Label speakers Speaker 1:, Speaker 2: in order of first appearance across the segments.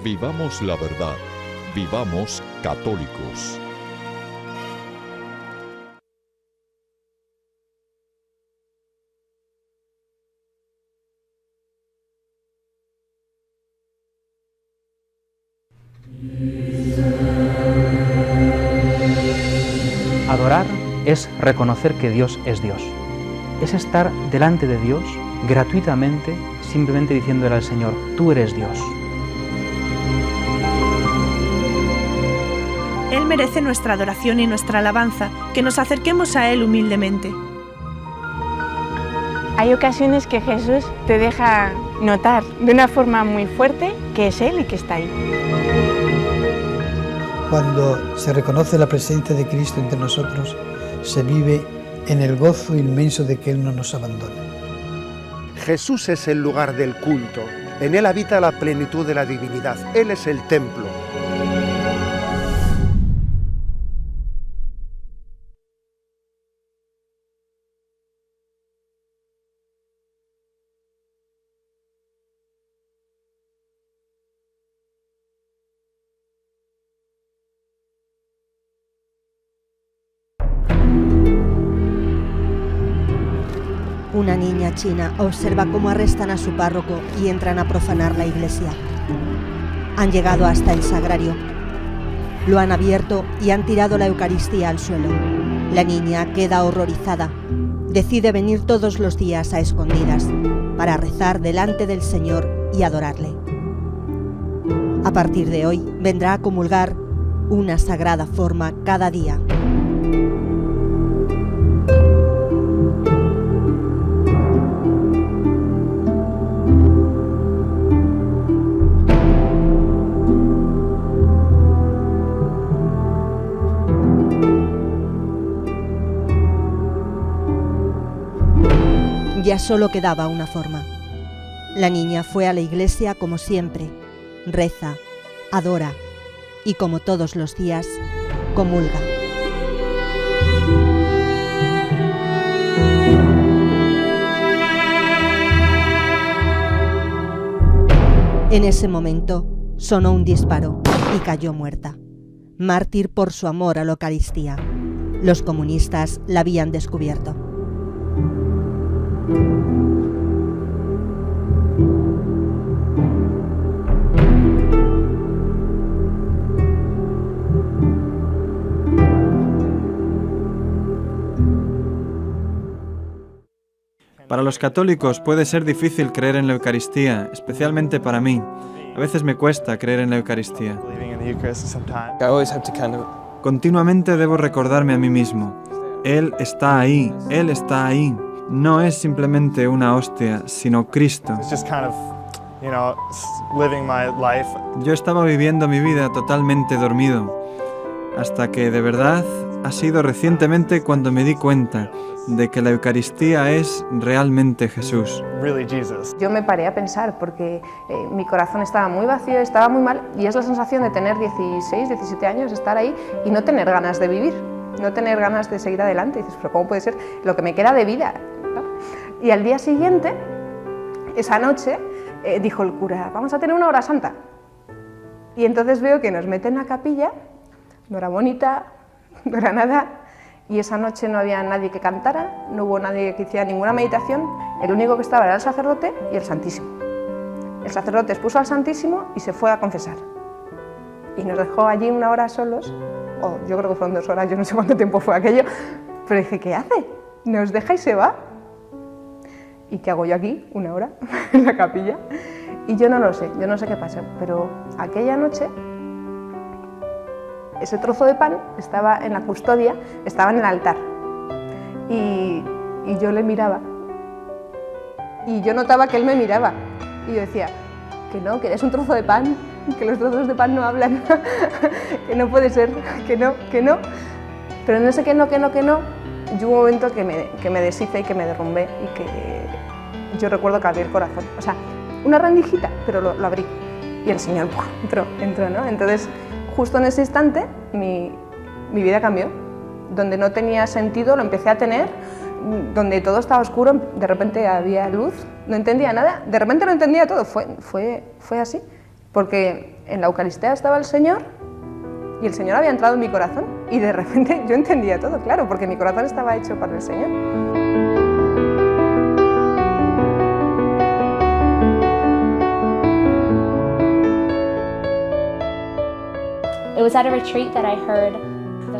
Speaker 1: Vivamos la verdad. Vivamos católicos.
Speaker 2: Adorar es reconocer que Dios es Dios. Es estar delante de Dios gratuitamente, simplemente diciéndole al Señor, tú eres Dios.
Speaker 3: Él merece nuestra adoración y nuestra alabanza, que nos acerquemos a Él humildemente.
Speaker 4: Hay ocasiones que Jesús te deja notar de una forma muy fuerte que es Él y que está ahí.
Speaker 5: Cuando se reconoce la presencia de Cristo entre nosotros, se vive en el gozo inmenso de que Él no nos abandona.
Speaker 6: Jesús es el lugar del culto, en Él habita la plenitud de la divinidad, Él es el templo.
Speaker 7: Una niña china observa cómo arrestan a su párroco y entran a profanar la iglesia. Han llegado hasta el sagrario. Lo han abierto y han tirado la Eucaristía al suelo. La niña queda horrorizada. Decide venir todos los días a escondidas para rezar delante del Señor y adorarle. A partir de hoy vendrá a comulgar una sagrada forma cada día. Ya solo quedaba una forma. La niña fue a la iglesia como siempre, reza, adora y como todos los días, comulga. En ese momento sonó un disparo y cayó muerta, mártir por su amor a la Eucaristía. Los comunistas la habían descubierto.
Speaker 8: Para los católicos puede ser difícil creer en la Eucaristía, especialmente para mí. A veces me cuesta creer en la Eucaristía. Continuamente debo recordarme a mí mismo. Él está ahí, Él está ahí. No es simplemente una hostia, sino Cristo. Yo estaba viviendo mi vida totalmente dormido, hasta que de verdad ha sido recientemente cuando me di cuenta de que la Eucaristía es realmente Jesús.
Speaker 9: Yo me paré a pensar porque mi corazón estaba muy vacío, estaba muy mal, y es la sensación de tener 16, 17 años, estar ahí y no tener ganas de vivir, no tener ganas de seguir adelante. Y dices, pero ¿cómo puede ser lo que me queda de vida? ¿No? Y al día siguiente, esa noche, dijo el cura, vamos a tener una hora santa. Y entonces veo que nos meten en la capilla, no era bonita, no era nada, y esa noche no había nadie que cantara, no hubo nadie que hiciera ninguna meditación, el único que estaba era el sacerdote y el Santísimo. El sacerdote expuso al Santísimo y se fue a confesar. Y nos dejó allí una hora solos, o yo creo que fueron 2 horas, yo no sé cuánto tiempo fue aquello, pero dije, ¿qué hace? Nos deja y se va. ¿Y qué hago yo aquí, una hora, en la capilla? Y yo no sé qué pasa, pero aquella noche ese trozo de pan estaba en la custodia, estaba en el altar. Y yo le miraba. Y yo notaba que él me miraba. Y yo decía, que no, que eres un trozo de pan, que los trozos de pan no hablan, que no puede ser, que no. Pero no sé que no. Y hubo un momento que me deshice y que me derrumbé y que yo recuerdo que abrí el corazón. O sea, una rendijita, pero lo abrí. Y el Señor entró, ¿no? Entonces, justo en ese instante, mi vida cambió. Donde no tenía sentido, lo empecé a tener. Donde todo estaba oscuro, de repente había luz, no entendía nada, de repente lo entendía todo, fue así, porque en la Eucaristía estaba el Señor y el Señor había entrado en mi corazón y de repente yo entendía todo, claro, porque mi corazón estaba hecho para el Señor.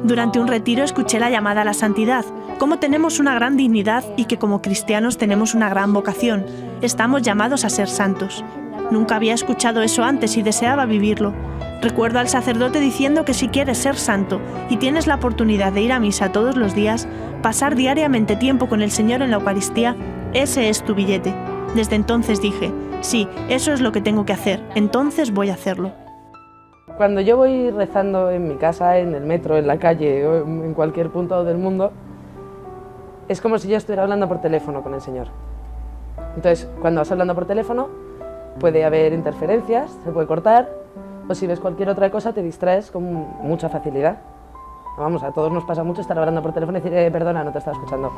Speaker 3: Durante un retiro escuché la llamada a la santidad, cómo tenemos una gran dignidad y que como cristianos tenemos una gran vocación. Estamos llamados a ser santos. Nunca había escuchado eso antes y deseaba vivirlo. Recuerdo al sacerdote diciendo que si quieres ser santo y tienes la oportunidad de ir a misa todos los días, pasar diariamente tiempo con el Señor en la Eucaristía, ese es tu billete. Desde entonces dije, sí, eso es lo que tengo que hacer, entonces voy a hacerlo.
Speaker 10: Cuando yo voy rezando en mi casa, en el metro, en la calle o en cualquier punto del mundo, es como si yo estuviera hablando por teléfono con el Señor. Entonces, cuando vas hablando por teléfono, puede haber interferencias, se puede cortar, o si ves cualquier otra cosa te distraes con mucha facilidad. Vamos, a todos nos pasa mucho estar hablando por teléfono y decir, perdona, no te estaba escuchando.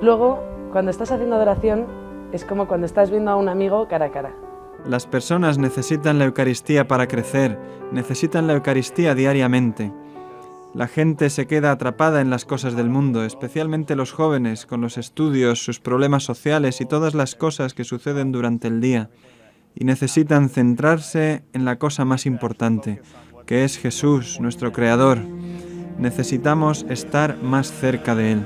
Speaker 10: Luego, cuando estás haciendo adoración, es como cuando estás viendo a un amigo cara a cara.
Speaker 8: Las personas necesitan la Eucaristía para crecer, necesitan la Eucaristía diariamente. La gente se queda atrapada en las cosas del mundo, especialmente los jóvenes, con los estudios, sus problemas sociales y todas las cosas que suceden durante el día, y necesitan centrarse en la cosa más importante, que es Jesús, nuestro Creador. Necesitamos estar más cerca de Él.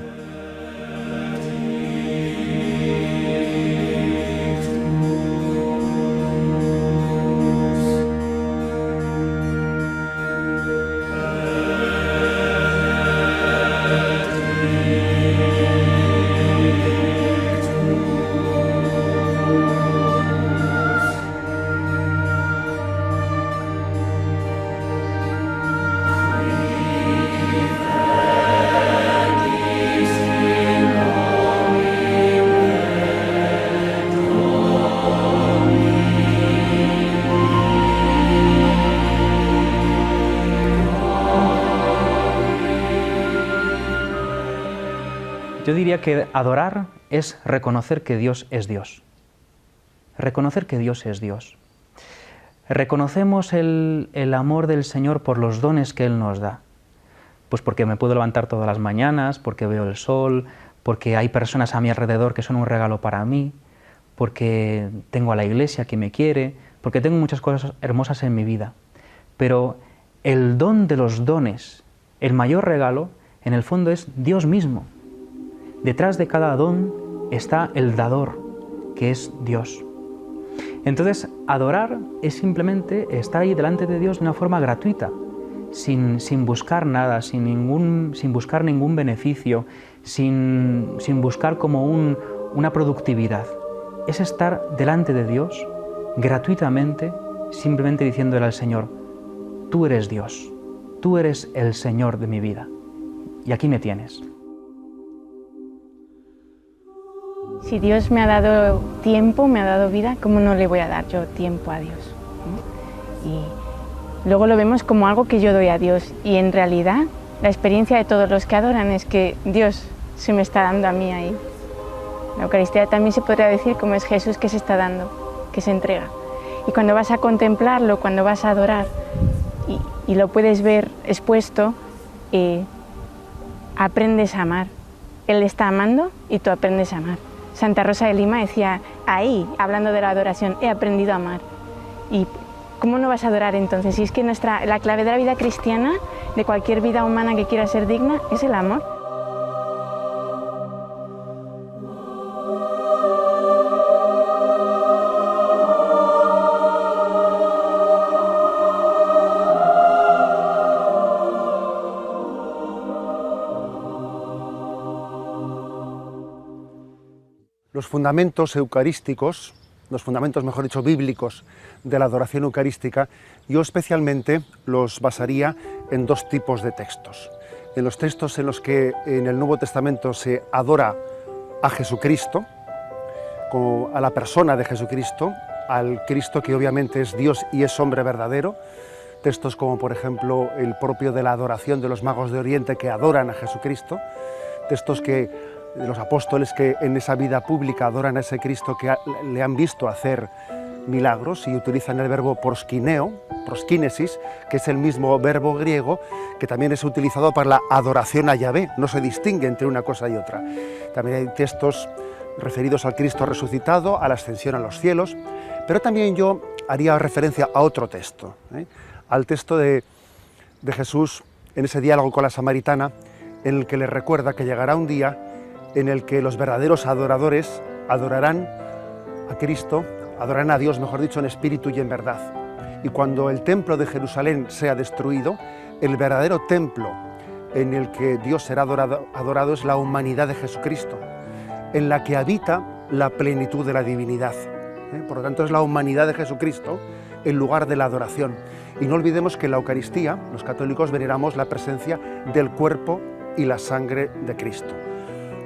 Speaker 2: Yo diría que adorar es reconocer que Dios es Dios. Reconocer que Dios es Dios. Reconocemos el amor del Señor por los dones que Él nos da. Pues porque me puedo levantar todas las mañanas, porque veo el sol, porque hay personas a mi alrededor que son un regalo para mí, porque tengo a la Iglesia que me quiere, porque tengo muchas cosas hermosas en mi vida. Pero el don de los dones, el mayor regalo, en el fondo es Dios mismo. Detrás de cada don está el dador, que es Dios. Entonces, adorar es simplemente estar ahí delante de Dios de una forma gratuita, sin buscar nada, sin buscar ningún beneficio, sin buscar como una productividad. Es estar delante de Dios gratuitamente, simplemente diciéndole al Señor, tú eres Dios, tú eres el Señor de mi vida, y aquí me tienes.
Speaker 4: Si Dios me ha dado tiempo, me ha dado vida, ¿cómo no le voy a dar yo tiempo a Dios? ¿No? Y luego lo vemos como algo que yo doy a Dios y en realidad la experiencia de todos los que adoran es que Dios se me está dando a mí ahí. La Eucaristía también se podría decir como es Jesús que se está dando, que se entrega. Y cuando vas a contemplarlo, cuando vas a adorar y lo puedes ver expuesto, aprendes a amar. Él está amando y tú aprendes a amar. Santa Rosa de Lima decía, ahí, hablando de la adoración, he aprendido a amar. ¿Y cómo no vas a adorar entonces? Si es que la clave de la vida cristiana, de cualquier vida humana que quiera ser digna, es el amor.
Speaker 6: Los fundamentos eucarísticos, los fundamentos, mejor dicho, bíblicos de la adoración eucarística, yo especialmente los basaría en dos tipos de textos. En los textos en los que en el Nuevo Testamento se adora a Jesucristo, como a la persona de Jesucristo, al Cristo que obviamente es Dios y es hombre verdadero, textos como por ejemplo el propio de la adoración de los magos de Oriente que adoran a Jesucristo, textos que de los apóstoles que en esa vida pública adoran a ese Cristo que le han visto hacer milagros y utilizan el verbo proskinesis, que es el mismo verbo griego que también es utilizado para la adoración a Yahvé, no se distingue entre una cosa y otra. También hay textos referidos al Cristo resucitado, a la ascensión a los cielos, pero también yo haría referencia a otro texto, al texto de Jesús en ese diálogo con la samaritana, en el que le recuerda que llegará un día en el que los verdaderos adoradores adorarán a Cristo, adorarán a Dios, mejor dicho, en espíritu y en verdad. Y cuando el templo de Jerusalén sea destruido, el verdadero templo en el que Dios será adorado es la humanidad de Jesucristo, en la que habita la plenitud de la divinidad. Por lo tanto, es la humanidad de Jesucristo el lugar de la adoración. Y no olvidemos que en la Eucaristía, los católicos veneramos la presencia del cuerpo y la sangre de Cristo.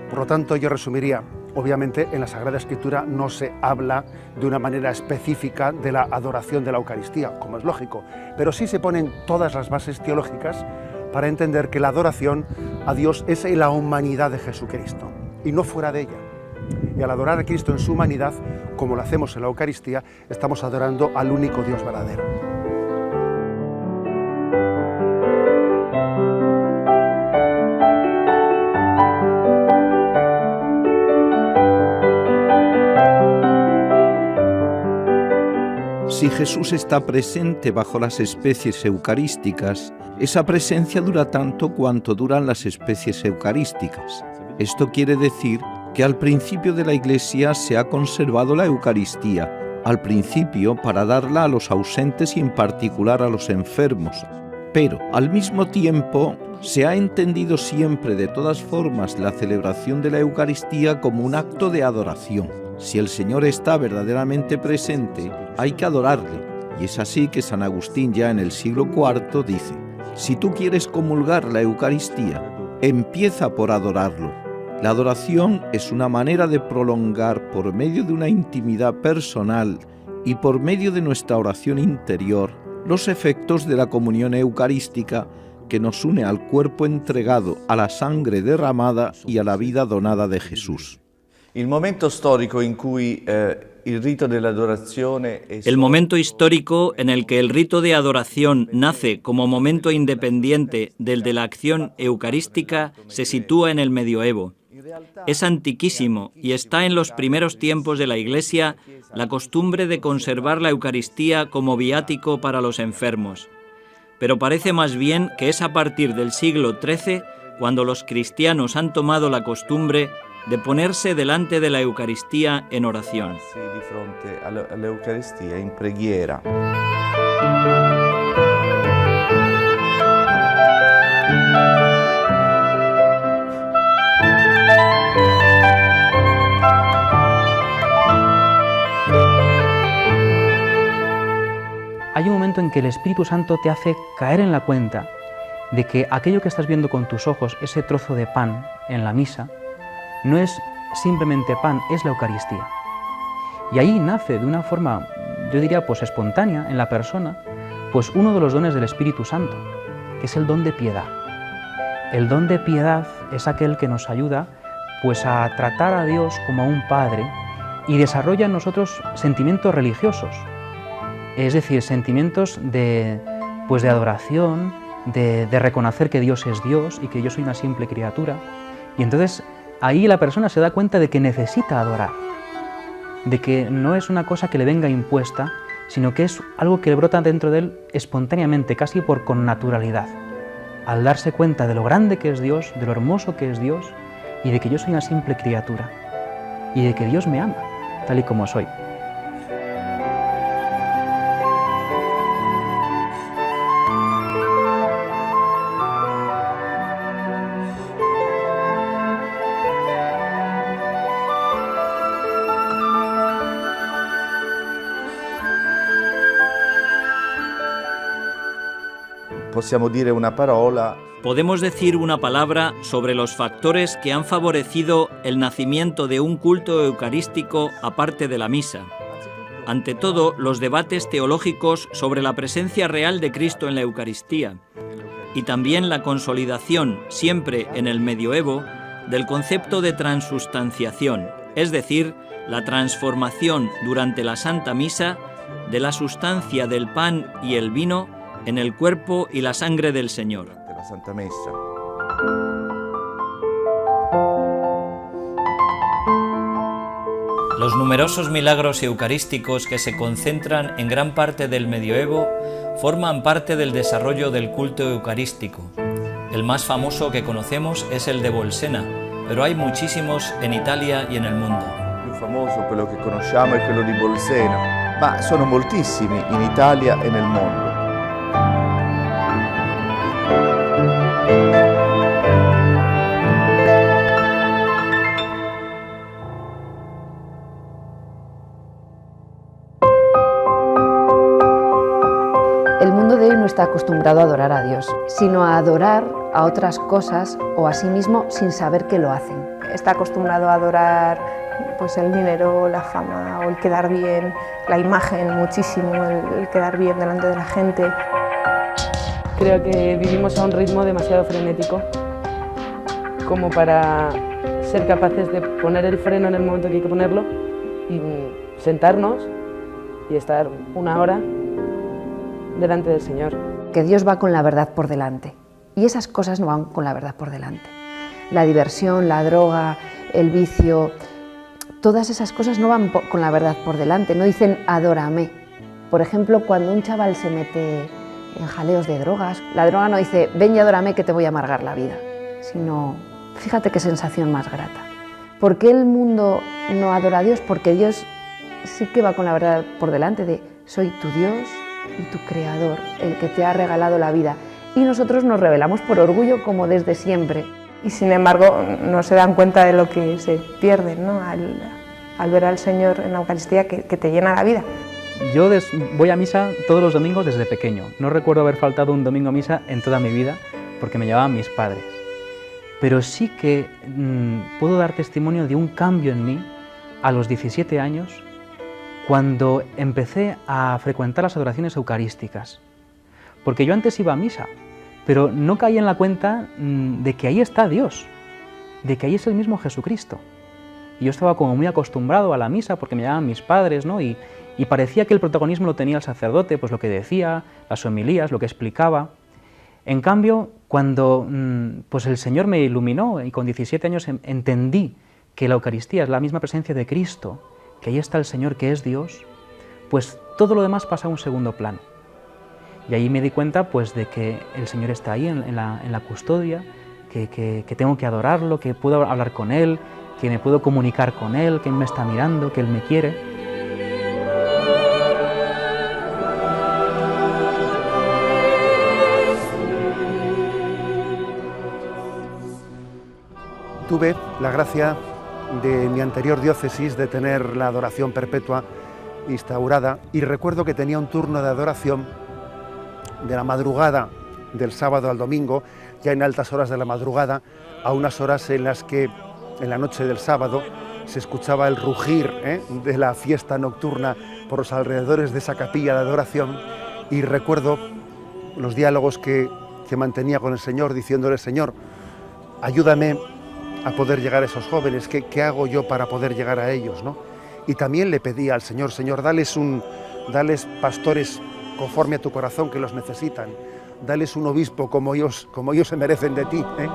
Speaker 6: Por lo tanto, yo resumiría, obviamente en la Sagrada Escritura no se habla de una manera específica de la adoración de la Eucaristía, como es lógico, pero sí se ponen todas las bases teológicas para entender que la adoración a Dios es en la humanidad de Jesucristo y no fuera de ella. Y al adorar a Cristo en su humanidad, como lo hacemos en la Eucaristía, estamos adorando al único Dios verdadero.
Speaker 11: Si Jesús está presente bajo las especies eucarísticas, esa presencia dura tanto cuanto duran las especies eucarísticas. Esto quiere decir que al principio de la Iglesia se ha conservado la Eucaristía, al principio para darla a los ausentes y en particular a los enfermos, pero al mismo tiempo se ha entendido siempre de todas formas la celebración de la Eucaristía como un acto de adoración. Si el Señor está verdaderamente presente, hay que adorarle, y es así que San Agustín ya en el siglo IV dice: si tú quieres comulgar la Eucaristía, empieza por adorarlo. La adoración es una manera de prolongar por medio de una intimidad personal y por medio de nuestra oración interior los efectos de la comunión eucarística que nos une al cuerpo entregado, a la sangre derramada y a la vida donada de Jesús.
Speaker 12: El momento histórico en el que el rito de adoración nace como momento independiente del de la acción eucarística se sitúa en el medioevo. Es antiquísimo y está en los primeros tiempos de la Iglesia la costumbre de conservar la Eucaristía como viático para los enfermos. Pero parece más bien que es a partir del siglo XIII cuando los cristianos han tomado la costumbre de ponerse delante de la Eucaristía en oración.
Speaker 13: Di fronte a la Eucaristía en preghiera.
Speaker 2: Hay un momento en que el Espíritu Santo te hace caer en la cuenta de que aquello que estás viendo con tus ojos, ese trozo de pan en la misa, no es simplemente pan, es la Eucaristía. Y ahí nace de una forma, yo diría, pues espontánea en la persona, pues uno de los dones del Espíritu Santo, que es el don de piedad. El don de piedad es aquel que nos ayuda pues a tratar a Dios como a un Padre y desarrolla en nosotros sentimientos religiosos, es decir, sentimientos de adoración, de reconocer que Dios es Dios y que yo soy una simple criatura. Y entonces ahí la persona se da cuenta de que necesita adorar, de que no es una cosa que le venga impuesta, sino que es algo que le brota dentro de él espontáneamente, casi por connaturalidad, al darse cuenta de lo grande que es Dios, de lo hermoso que es Dios, y de que yo soy una simple criatura, y de que Dios me ama, tal y como soy.
Speaker 12: Podemos decir una palabra sobre los factores que han favorecido el nacimiento de un culto eucarístico aparte de la misa. Ante todo, los debates teológicos sobre la presencia real de Cristo en la Eucaristía y también la consolidación, siempre en el medioevo, del concepto de transustanciación, es decir, la transformación durante la Santa Misa de la sustancia del pan y el vino en el cuerpo y la sangre del Señor.
Speaker 13: La Santa Messa.
Speaker 12: Los numerosos milagros eucarísticos que se concentran en gran parte del medioevo forman parte del desarrollo del culto eucarístico. El más famoso que conocemos es el de Bolsena, pero hay muchísimos en Italia y en el mundo.
Speaker 13: Il più famoso, quello che conosciamo, è quello di Bolsena, ma sono moltissimi in Italia e nel mondo.
Speaker 14: El mundo de hoy no está acostumbrado a adorar a Dios, sino a adorar a otras cosas o a sí mismo sin saber que lo hacen.
Speaker 9: Está acostumbrado a adorar pues, el dinero, la fama o el quedar bien, la imagen muchísimo, el quedar bien delante de la gente.
Speaker 10: Creo que vivimos a un ritmo demasiado frenético como para ser capaces de poner el freno en el momento que hay que ponerlo y sentarnos y estar una hora delante del Señor.
Speaker 14: Que Dios va con la verdad por delante y esas cosas no van con la verdad por delante. La diversión, la droga, el vicio, todas esas cosas no van con la verdad por delante, no dicen adórame. Por ejemplo, cuando un chaval se mete en jaleos de drogas, la droga no dice ven y adórame que te voy a amargar la vida, sino fíjate qué sensación más grata. ¿Por qué el mundo no adora a Dios? Porque Dios sí que va con la verdad por delante de soy tu Dios y tu Creador, el que te ha regalado la vida. Y nosotros nos rebelamos por orgullo como desde siempre.
Speaker 9: Y sin embargo no se dan cuenta de lo que se pierden, ¿no? al ver al Señor en la Eucaristía que te llena la vida.
Speaker 2: Yo voy a misa todos los domingos desde pequeño. No recuerdo haber faltado un domingo a misa en toda mi vida porque me llevaban mis padres. Pero sí que puedo dar testimonio de un cambio en mí a los 17 años cuando empecé a frecuentar las adoraciones eucarísticas. Porque yo antes iba a misa, pero no caí en la cuenta de que ahí está Dios, de que ahí es el mismo Jesucristo. Y yo estaba como muy acostumbrado a la misa porque me llamaban mis padres, ¿no? Y parecía que el protagonismo lo tenía el sacerdote, pues lo que decía, las homilías, lo que explicaba. En cambio, cuando pues el Señor me iluminó y con 17 años entendí que la Eucaristía es la misma presencia de Cristo, que ahí está el Señor que es Dios, pues todo lo demás pasa a un segundo plano. Y ahí me di cuenta pues de que el Señor está ahí en la custodia, que tengo que adorarlo, que puedo hablar con Él, que me puedo comunicar con Él, que Él me está mirando, que Él me quiere.
Speaker 6: Tuve la gracia de mi anterior diócesis de tener la adoración perpetua instaurada y recuerdo que tenía un turno de adoración de la madrugada del sábado al domingo, ya en altas horas de la madrugada, a unas horas en las que en la noche del sábado se escuchaba el rugir de la fiesta nocturna por los alrededores de esa capilla de adoración y recuerdo los diálogos que mantenía con el Señor diciéndole: Señor, ayúdame a poder llegar a esos jóvenes, ¿qué hago yo para poder llegar a ellos, ¿no? Y también le pedía al Señor: Señor, dales pastores conforme a tu corazón que los necesitan, dales un obispo como ellos se merecen de ti, ¿eh?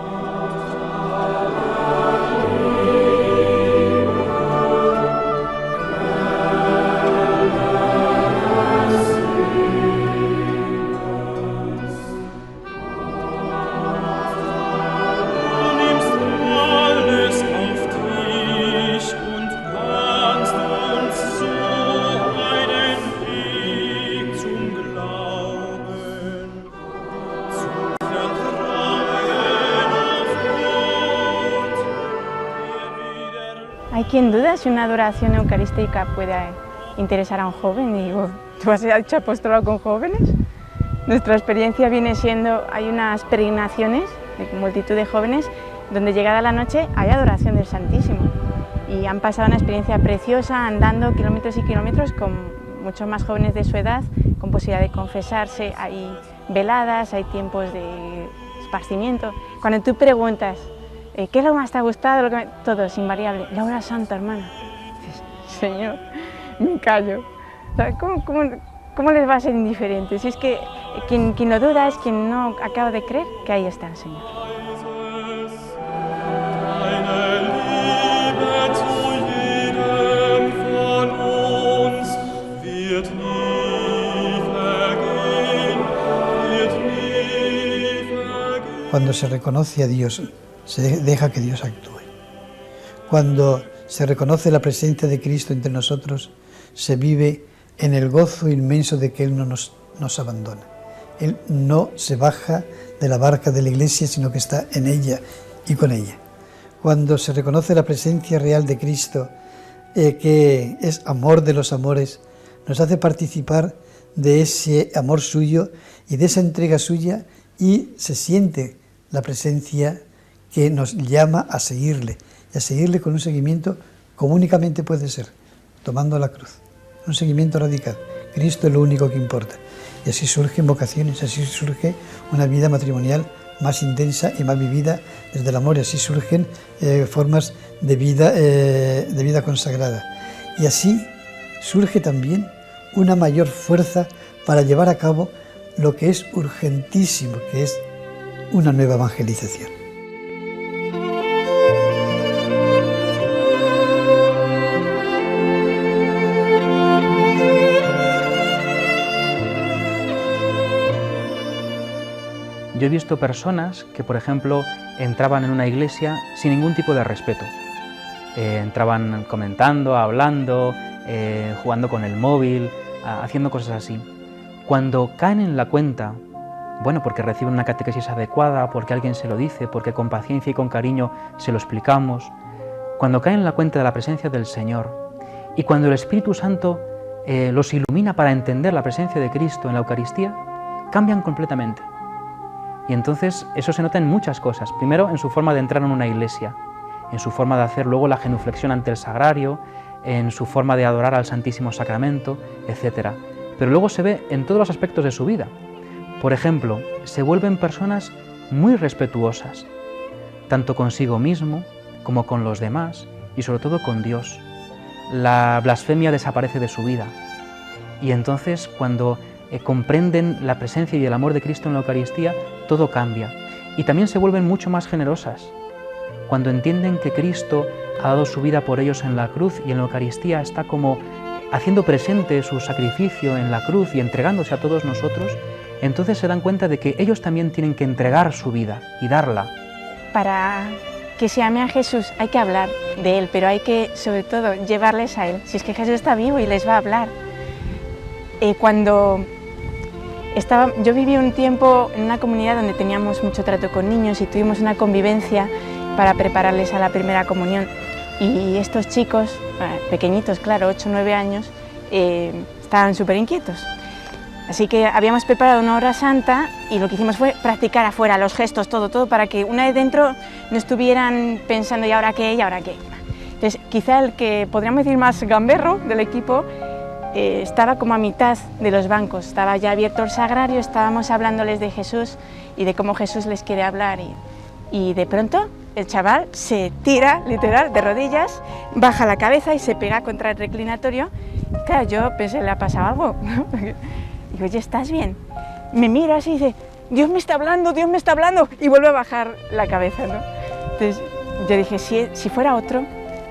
Speaker 4: Hay quien duda si una adoración eucarística puede interesar a un joven. Y digo, ¿tú has hecho apostolado con jóvenes? Nuestra experiencia viene siendo, hay unas peregrinaciones de multitud de jóvenes donde llegada la noche hay adoración del Santísimo. Y han pasado una experiencia preciosa andando kilómetros y kilómetros con muchos más jóvenes de su edad, con posibilidad de confesarse, hay veladas, hay tiempos de esparcimiento. Cuando tú preguntas, ¿qué es lo que más te ha gustado? Todo es invariable. La hora santa, hermana. Dices, Señor, me callo. O sea, ¿cómo les va a ser indiferente? Si es que quien lo duda es quien no acaba de creer que ahí está el Señor.
Speaker 5: Cuando se reconoce a Dios, se deja que Dios actúe. Cuando se reconoce la presencia de Cristo entre nosotros, se vive en el gozo inmenso de que Él no nos abandona. Él no se baja de la barca de la Iglesia, sino que está en ella y con ella. Cuando se reconoce la presencia real de Cristo, que es amor de los amores, nos hace participar de ese amor suyo y de esa entrega suya, y se siente la presencia que nos llama a seguirle, y a seguirle con un seguimiento como únicamente puede ser, tomando la cruz, un seguimiento radical. Cristo es lo único que importa. Y así surgen vocaciones, así surge una vida matrimonial más intensa y más vivida desde el amor, y así surgen formas de vida consagrada. Y así surge también una mayor fuerza para llevar a cabo lo que es urgentísimo, que es una nueva evangelización.
Speaker 2: Yo he visto personas que, por ejemplo, entraban en una iglesia sin ningún tipo de respeto. Entraban comentando, hablando, jugando con el móvil, haciendo cosas así. Cuando caen en la cuenta, bueno, porque reciben una catequesis adecuada, porque alguien se lo dice, porque con paciencia y con cariño se lo explicamos, cuando caen en la cuenta de la presencia del Señor y cuando el Espíritu Santo los ilumina para entender la presencia de Cristo en la Eucaristía, cambian completamente. Y entonces eso se nota en muchas cosas. Primero, en su forma de entrar en una iglesia, en su forma de hacer luego la genuflexión ante el sagrario, en su forma de adorar al Santísimo Sacramento, etc. Pero luego se ve en todos los aspectos de su vida. Por ejemplo, se vuelven personas muy respetuosas, tanto consigo mismo como con los demás y sobre todo con Dios. La blasfemia desaparece de su vida. Y entonces, cuando comprenden la presencia y el amor de Cristo en la Eucaristía, todo cambia. Y también se vuelven mucho más generosas. Cuando entienden que Cristo ha dado su vida por ellos en la cruz y en la Eucaristía está como haciendo presente su sacrificio en la cruz y entregándose a todos nosotros, entonces se dan cuenta de que ellos también tienen que entregar su vida y darla.
Speaker 4: Para que se ame a Jesús hay que hablar de Él, pero hay que, sobre todo, llevarles a Él. Si es que Jesús está vivo y les va a hablar. Yo viví un tiempo en una comunidad donde teníamos mucho trato con niños y tuvimos una convivencia para prepararles a la primera comunión. Y estos chicos, pequeñitos, claro, 8 o 9 años, estaban súper inquietos. Así que habíamos preparado una hora santa y lo que hicimos fue practicar afuera los gestos, todo, para que una vez dentro no estuvieran pensando ¿y ahora qué? ¿Y ahora qué? Entonces, quizá el que podríamos decir más gamberro del equipo estaba como a mitad de los bancos, estaba ya abierto el sagrario, estábamos hablándoles de Jesús y de cómo Jesús les quiere hablar y de pronto el chaval se tira, literal, de rodillas, baja la cabeza y se pega contra el reclinatorio. Claro, yo pensé, le ha pasado algo, ¿no? Digo, oye, ¿estás bien? Me mira así y dice, Dios me está hablando, y vuelve a bajar la cabeza, ¿no? Entonces yo dije, si fuera otro,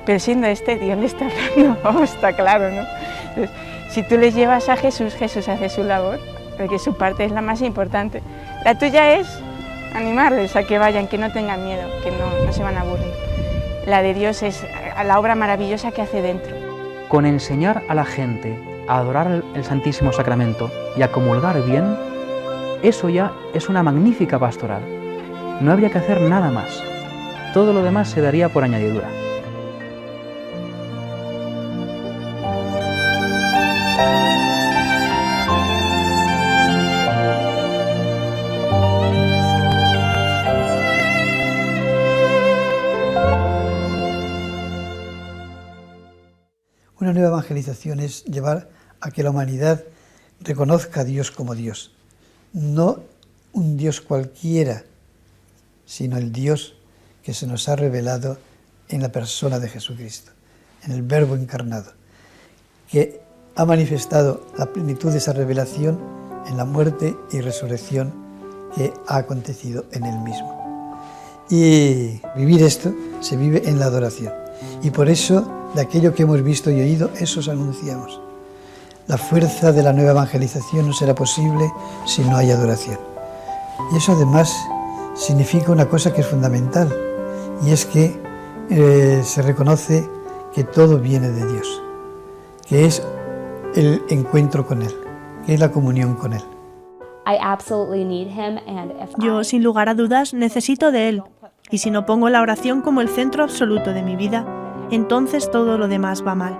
Speaker 4: pero siendo este, Dios le está hablando, está claro, ¿no? Entonces, si tú les llevas a Jesús, Jesús hace su labor, porque su parte es la más importante. La tuya es animarles a que vayan, que no tengan miedo, que no se van a aburrir. La de Dios es la obra maravillosa que hace dentro.
Speaker 2: Con enseñar a la gente a adorar el Santísimo Sacramento y a comulgar bien, eso ya es una magnífica pastoral. No habría que hacer nada más. Todo lo demás se daría por añadidura.
Speaker 5: Una nueva evangelización es llevar a que la humanidad reconozca a Dios como Dios. No un Dios cualquiera, sino el Dios que se nos ha revelado en la persona de Jesucristo, en el Verbo encarnado, que ha manifestado la plenitud de esa revelación en la muerte y resurrección que ha acontecido en Él mismo. Y vivir esto se vive en la adoración. Y por eso, de aquello que hemos visto y oído, eso os anunciamos. La fuerza de la nueva evangelización no será posible si no hay adoración. Y eso además significa una cosa que es fundamental, y es que se reconoce que todo viene de Dios, que es el encuentro con Él, que es la comunión con Él.
Speaker 3: Yo, sin lugar a dudas, necesito de Él, y si no pongo la oración como el centro absoluto de mi vida, entonces todo lo demás va mal.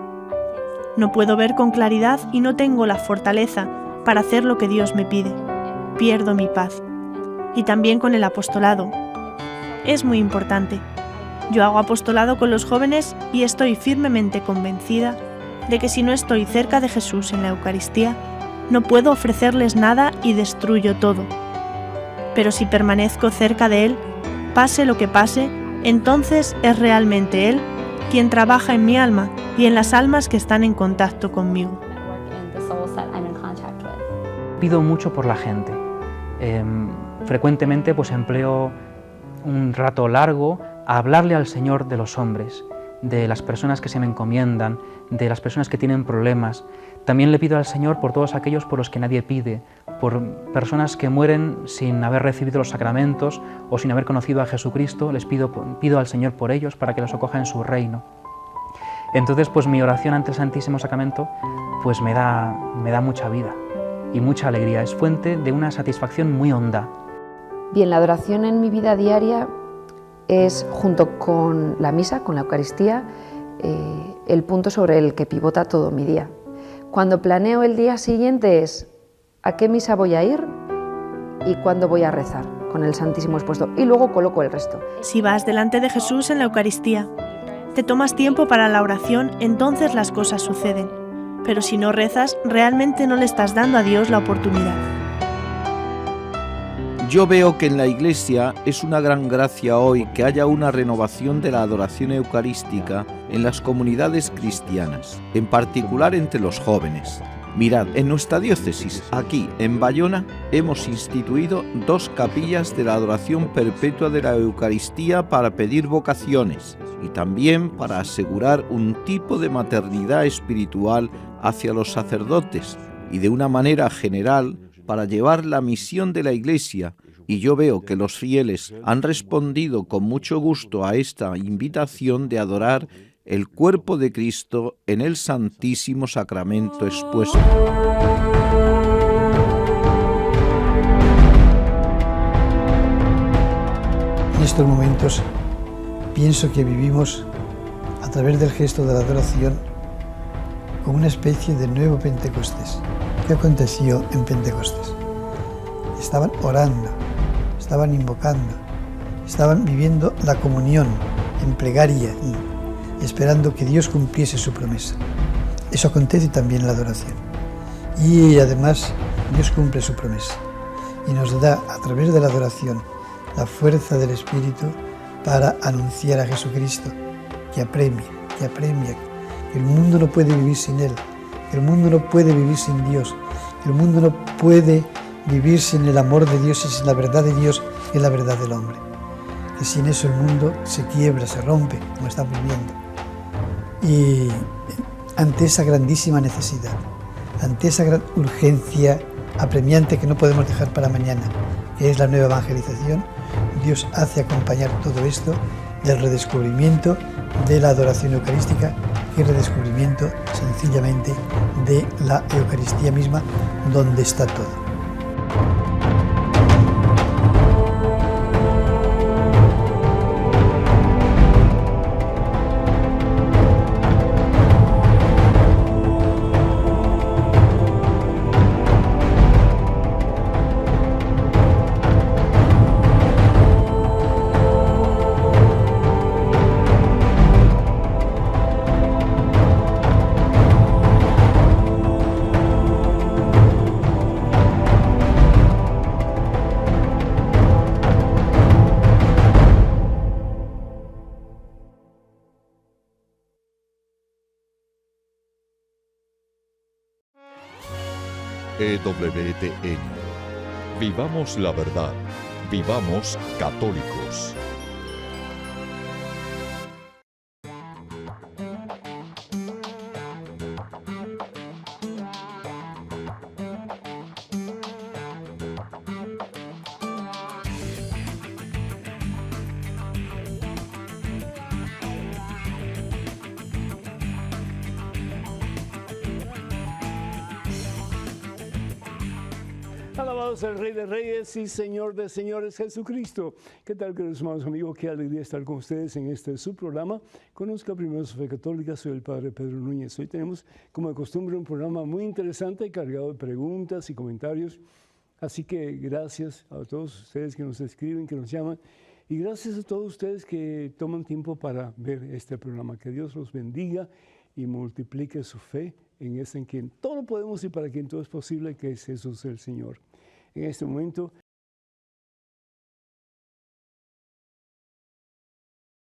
Speaker 3: No puedo ver con claridad y no tengo la fortaleza para hacer lo que Dios me pide. Pierdo mi paz. Y también con el apostolado. Es muy importante. Yo hago apostolado con los jóvenes y estoy firmemente convencida de que si no estoy cerca de Jesús en la Eucaristía, no puedo ofrecerles nada y destruyo todo. Pero si permanezco cerca de Él, pase lo que pase, entonces es realmente Él quien trabaja en mi alma y en las almas que están en contacto conmigo.
Speaker 2: Pido mucho por la gente. Frecuentemente pues empleo un rato largo a hablarle al Señor de los hombres, de las personas que se me encomiendan, de las personas que tienen problemas. También le pido al Señor por todos aquellos por los que nadie pide, por personas que mueren sin haber recibido los sacramentos o sin haber conocido a Jesucristo. Les pido al Señor por ellos para que los acoja en su reino. Entonces, pues mi oración ante el Santísimo Sacramento pues me da mucha vida y mucha alegría. Es fuente de una satisfacción muy honda.
Speaker 14: Bien, la adoración en mi vida diaria es, junto con la misa, con la Eucaristía, el punto sobre el que pivota todo mi día. Cuando planeo el día siguiente es a qué misa voy a ir y cuándo voy a rezar, con el Santísimo expuesto, y luego coloco el resto.
Speaker 3: Si vas delante de Jesús en la Eucaristía, te tomas tiempo para la oración, entonces las cosas suceden. Pero si no rezas, realmente no le estás dando a Dios la oportunidad.
Speaker 11: Yo veo que en la Iglesia es una gran gracia hoy que haya una renovación de la adoración eucarística en las comunidades cristianas, en particular entre los jóvenes. Mirad, en nuestra diócesis, aquí en Bayona, hemos instituido 2 capillas de la adoración perpetua de la Eucaristía para pedir vocaciones y también para asegurar un tipo de maternidad espiritual hacia los sacerdotes y de una manera general para llevar la misión de la Iglesia, y yo veo que los fieles han respondido con mucho gusto a esta invitación de adorar el cuerpo de Cristo en el Santísimo Sacramento expuesto.
Speaker 5: En estos momentos pienso que vivimos a través del gesto de la adoración como una especie de nuevo Pentecostés. ¿Qué aconteció en Pentecostés? Estaban orando, estaban invocando, estaban viviendo la comunión en plegaria y esperando que Dios cumpliese su promesa. Eso acontece también en la adoración. Y además Dios cumple su promesa y nos da a través de la adoración la fuerza del Espíritu para anunciar a Jesucristo, que apremia, que el mundo no puede vivir sin Él, que el mundo no puede vivir sin Dios, que el mundo no puede vivir sin el amor de Dios y sin la verdad de Dios, que es la verdad del hombre. Que sin eso el mundo se quiebra, se rompe, como estamos viviendo. Y ante esa grandísima necesidad, ante esa gran urgencia apremiante que no podemos dejar para mañana, que es la nueva evangelización, Dios hace acompañar todo esto del redescubrimiento de la adoración eucarística, que es redescubrimiento sencillamente de la Eucaristía misma, donde está todo.
Speaker 1: Vivamos la verdad. Vivamos católicos.
Speaker 15: Alabados al Rey de Reyes y Señor de Señores, Jesucristo. ¿Qué tal, queridos hermanos, amigos? Qué alegría estar con ustedes en este su programa. Conozca primero su fe católica. Soy el Padre Pedro Núñez. Hoy tenemos, como de costumbre, un programa muy interesante, cargado de preguntas y comentarios. Así que gracias a todos ustedes que nos escriben, que nos llaman. Y gracias a todos ustedes que toman tiempo para ver este programa. Que Dios los bendiga y multiplique su fe en ese en quien todo lo podemos y para quien todo es posible, que es Jesús el Señor. En este momento